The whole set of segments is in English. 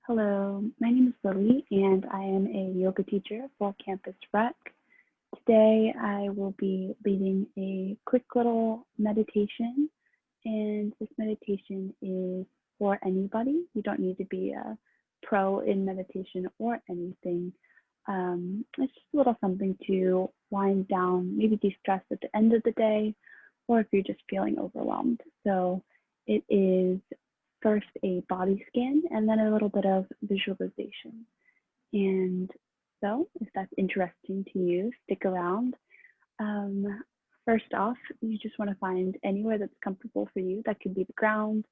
Hello, my name is Lily and I am a yoga teacher for Campus Rec. Today I will be leading a quick little meditation, and this meditation is for anybody. You don't need to be a pro in meditation or anything. It's just a little something to wind down, maybe de-stress at the end of the day, or if you're just feeling overwhelmed. So it is first a body scan and then a little bit of visualization. And so if that's interesting to you, stick around. First off, you just want to find anywhere that's comfortable for you. That could be the ground,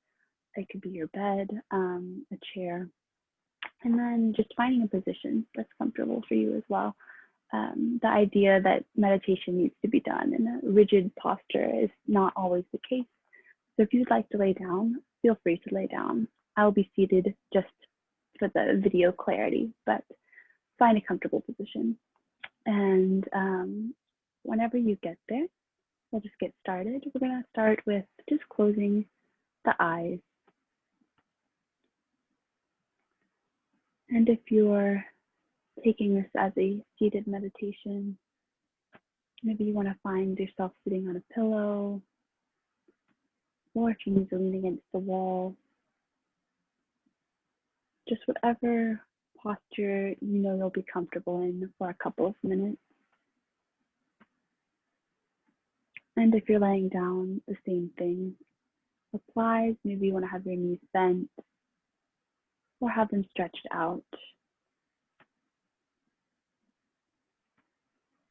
it could be your bed, a chair, and then just finding a position that's comfortable for you as well. The idea that meditation needs to be done in a rigid posture is not always the case. So if you'd like to lay down, feel free to lay down. I'll be seated just for the video clarity, but find a comfortable position. And whenever you get there, we'll just get started. We're going to start with just closing the eyes. And if you're taking this as a seated meditation, maybe you want to find yourself sitting on a pillow, or if you need to lean against the wall, just whatever posture you know you'll be comfortable in for a couple of minutes. And if you're laying down, the same thing applies. Maybe you want to have your knees bent or have them stretched out.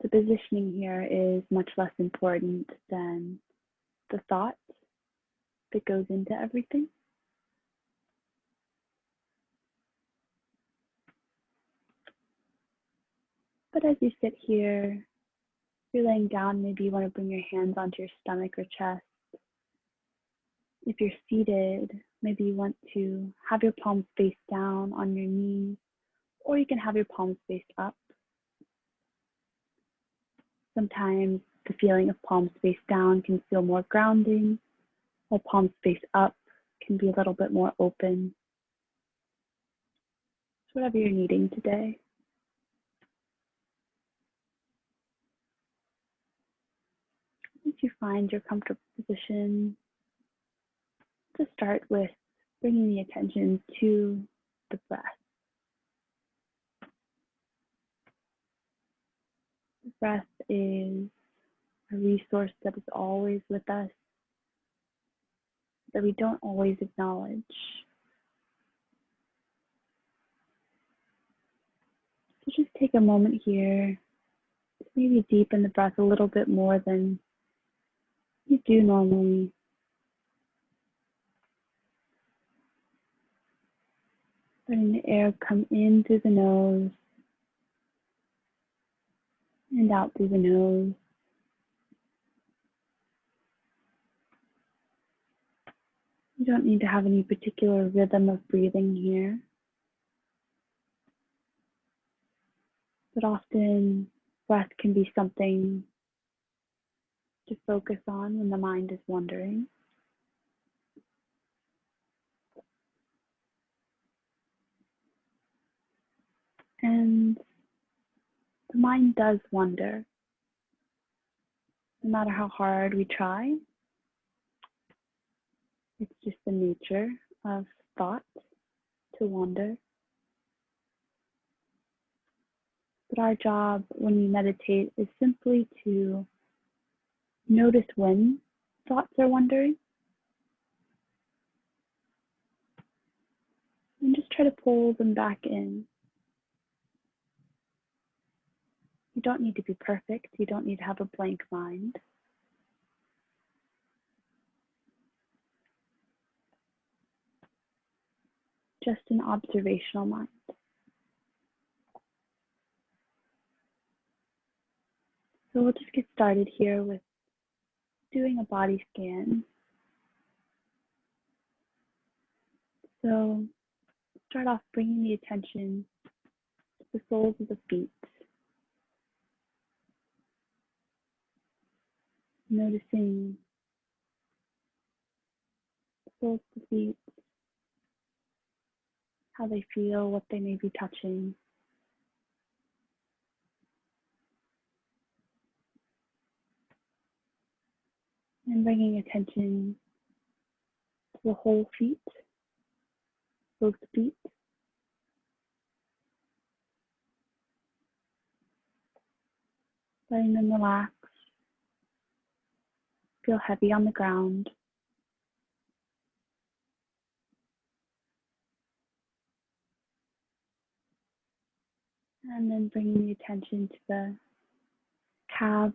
The positioning here is much less important than the thought that goes into everything. But as you sit here, if you're laying down, maybe you want to bring your hands onto your stomach or chest. If you're seated, maybe you want to have your palms face down on your knees, or you can have your palms face up. Sometimes the feeling of palms face down can feel more grounding, while palms face up can be a little bit more open. It's whatever you're needing today. Once you find your comfortable position, to start with bringing the attention to the breath. The breath is a resource that is always with us, that we don't always acknowledge. So just take a moment here to maybe deepen the breath a little bit more than you do normally. Letting the air come in through the nose and out through the nose. You don't need to have any particular rhythm of breathing here, but often breath can be something to focus on when the mind is wandering. And the mind does wander, no matter how hard we try. It's just the nature of thought to wander. But our job when we meditate is simply to notice when thoughts are wandering and just try to pull them back in. You don't need to be perfect. You don't need to have a blank mind. Just an observational mind. So we'll just get started here with doing a body scan. So start off bringing the attention to the soles of the feet. Noticing the soles of the feet, how they feel, what they may be touching. And bringing attention to the whole feet, both feet. Letting them relax, feel heavy on the ground. And then bringing the attention to the calves,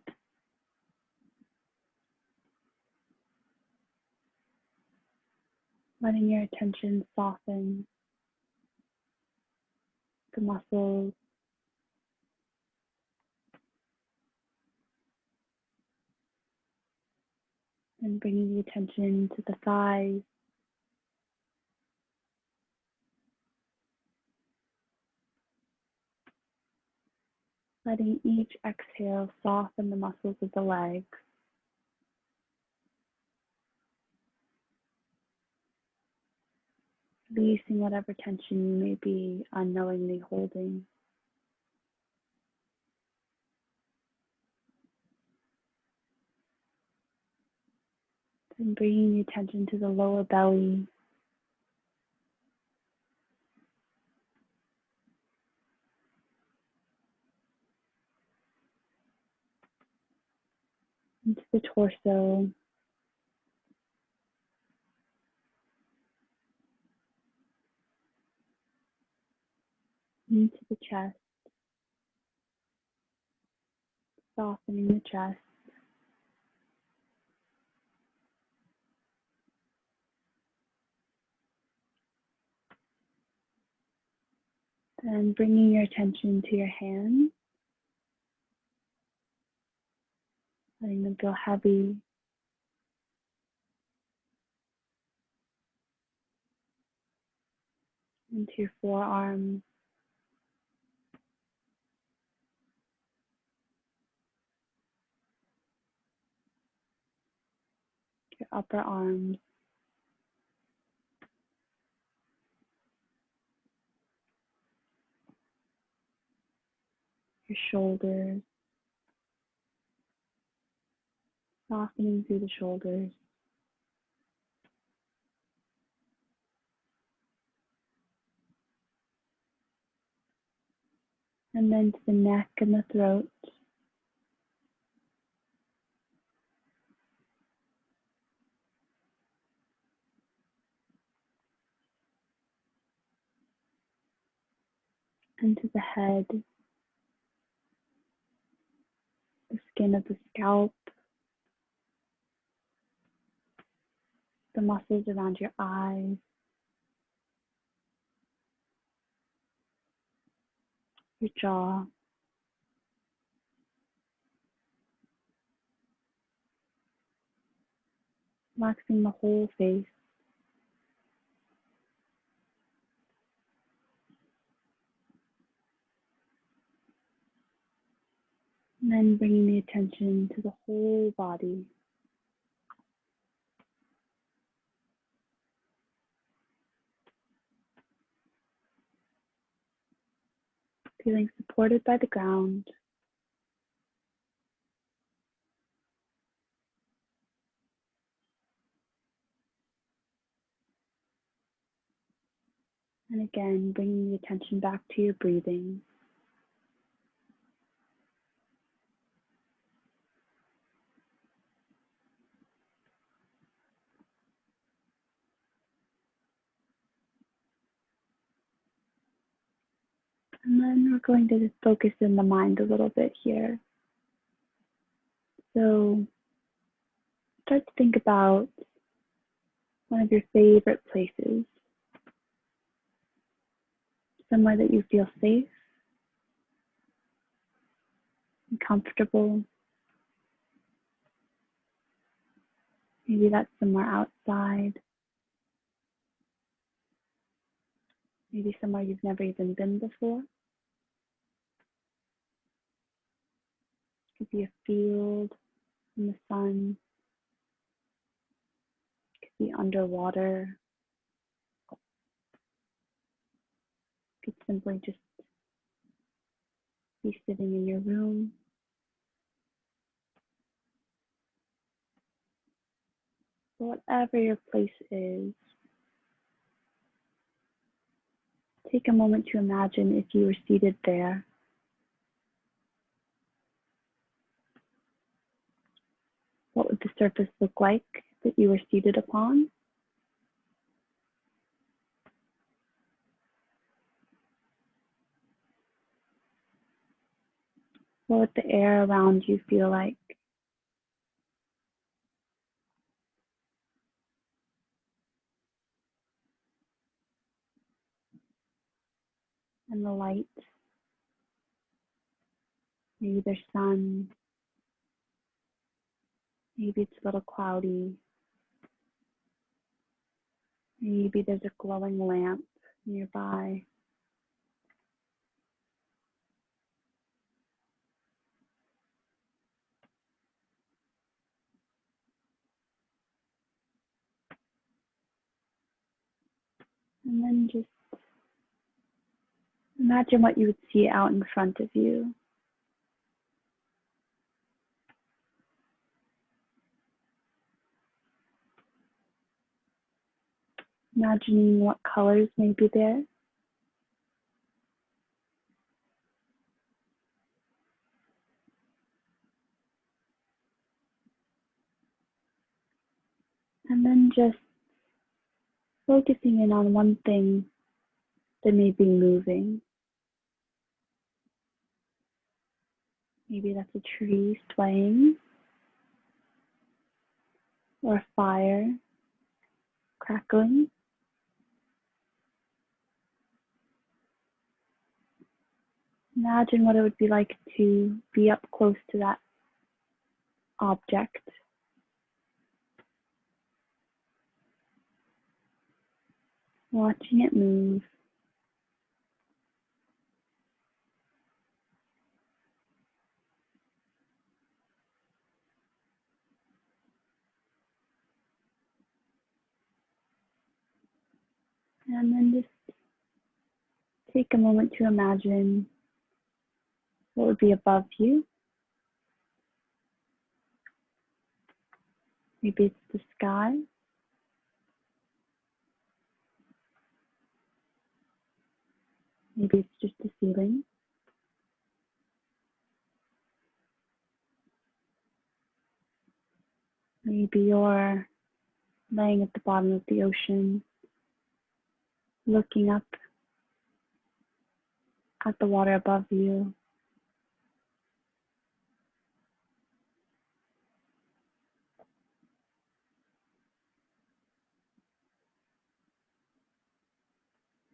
letting your attention soften the muscles, and bringing the attention to the thighs, letting each exhale soften the muscles of the legs. Releasing whatever tension you may be unknowingly holding. And bringing the attention to the lower belly, into the torso, into the chest, softening the chest. Then bringing your attention to your hands, letting them feel heavy. Into your forearms, your upper arms, your shoulders, softening through the shoulders. And then to the neck and the throat. And to the head, the skin of the scalp, the muscles around your eyes, your jaw. Relaxing the whole face. And then bringing the attention to the whole body. Feeling supported by the ground. And again, bringing the attention back to your breathing. And then we're going to just focus in the mind a little bit here. So start to think about one of your favorite places, somewhere that you feel safe and comfortable. Maybe that's somewhere outside, maybe somewhere you've never even been before. It could be a field in the sun, it could be underwater, You could simply just be sitting in your room. But whatever your place is, take a moment to imagine if you were seated there. What would the surface look like that you were seated upon? What would the air around you feel like? And the light, maybe there's sun, maybe it's a little cloudy, maybe there's a glowing lamp nearby. And then just imagine what you would see out in front of you. Imagining what colors may be there. And then just focusing in on one thing that may be moving. Maybe that's a tree swaying, or a fire crackling. Imagine what it would be like to be up close to that object. Watching it move. And then just take a moment to imagine what would be above you. Maybe it's the sky. Maybe it's just the ceiling. Maybe you're laying at the bottom of the ocean, looking up at the water above you.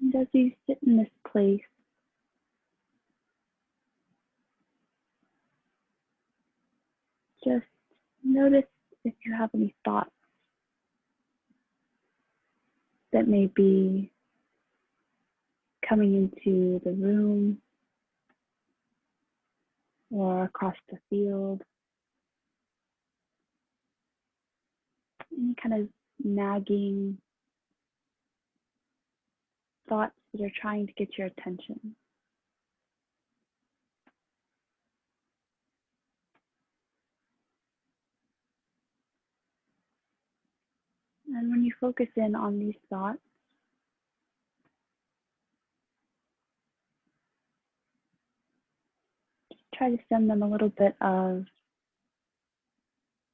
And as you sit in this place, just notice if you have any thoughts that may be coming into the room or across the field. Any kind of nagging thoughts that are trying to get your attention. And when you focus in on these thoughts, just try to send them a little bit of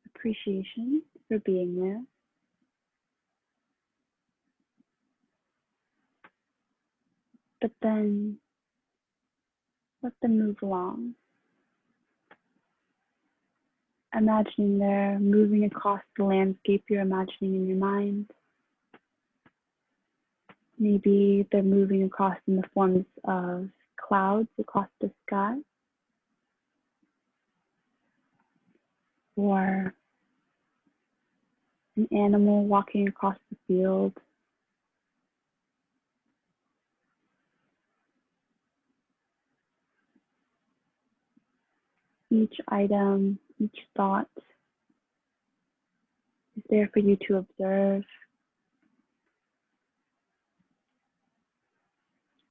appreciation for being there. But then let them move along. Imagining they're moving across the landscape you're imagining in your mind. Maybe they're moving across in the forms of clouds across the sky, or an animal walking across the field. Each item, each thought is there for you to observe.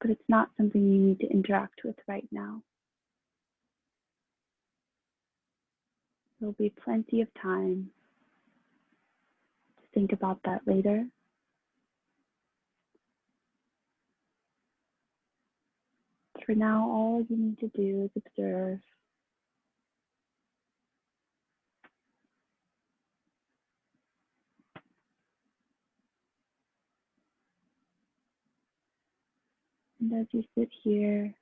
but it's not something you need to interact with right now. There'll be plenty of time to think about that later. For now, all you need to do is observe. And as you sit here,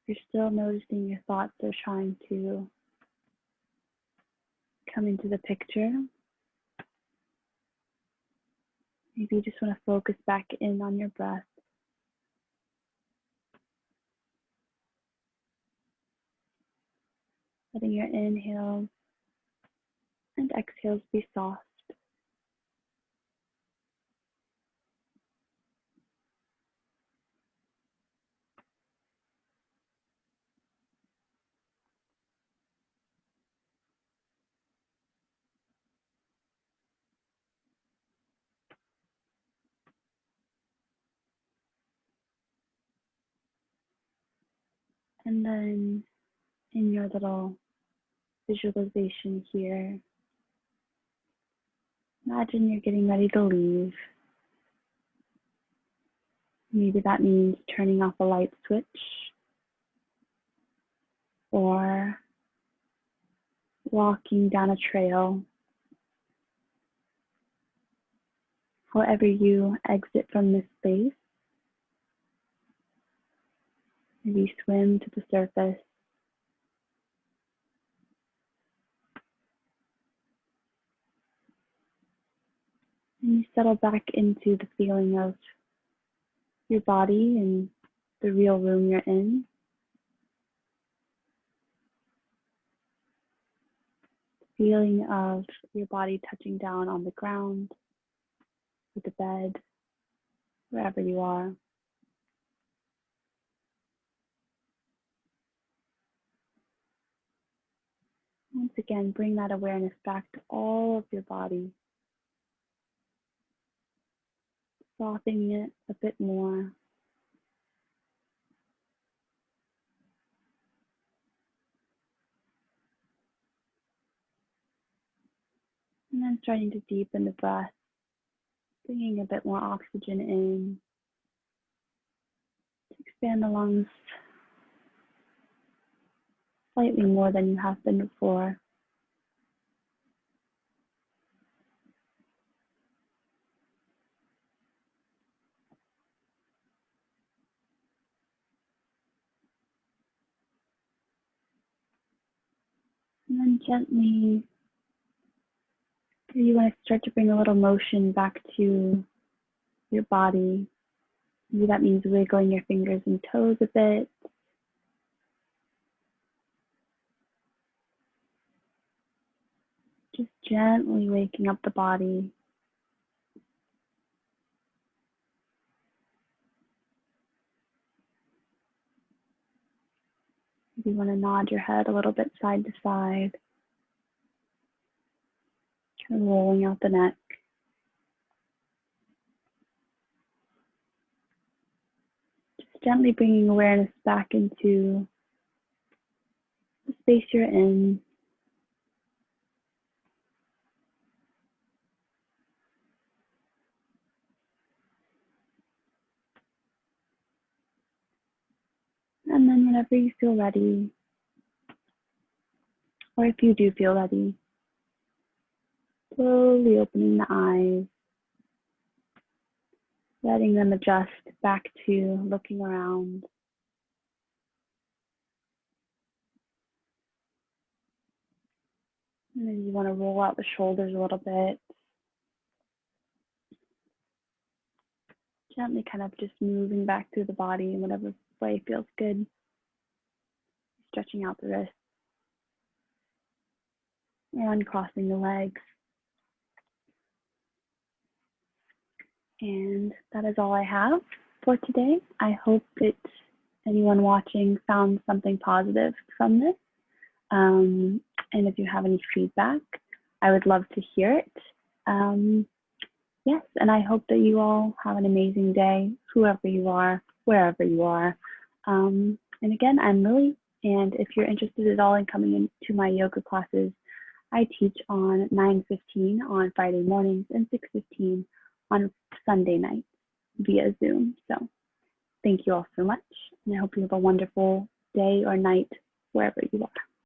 you're still noticing your thoughts are trying to come into the picture. Maybe you just want to focus back in on your breath. Letting your inhales and exhales be soft. And then in your little visualization here, imagine you're getting ready to leave. Maybe that means turning off a light switch or walking down a trail. However you exit from this space, maybe swim to the surface. And you settle back into the feeling of your body and the real room you're in. The feeling of your body touching down on the ground, with the bed, wherever you are. Once again, bring that awareness back to all of your body, softening it a bit more. And then starting to deepen the breath, bringing a bit more oxygen in to expand the lungs slightly more than you have been before. And then gently, you want to start to bring a little motion back to your body. Maybe that means wiggling your fingers and toes a bit. Just gently waking up the body. Maybe you want to nod your head a little bit side to side, kind of rolling out the neck. Just gently bringing awareness back into the space you're in. And then whenever you feel ready, or if you do feel ready, slowly opening the eyes, letting them adjust back to looking around. And then you want to roll out the shoulders a little bit. Gently kind of just moving back through the body in whatever way feels good. Stretching out the wrists and crossing the legs. And that is all I have for today. I hope that anyone watching found something positive from this. And if you have any feedback, I would love to hear it. Yes, and I hope that you all have an amazing day, whoever you are, wherever you are. And again, I'm Lily, and if you're interested at all in coming into my yoga classes, I teach on 9:15 on Friday mornings and 6:15 on Sunday nights via Zoom. So thank you all so much, and I hope you have a wonderful day or night wherever you are.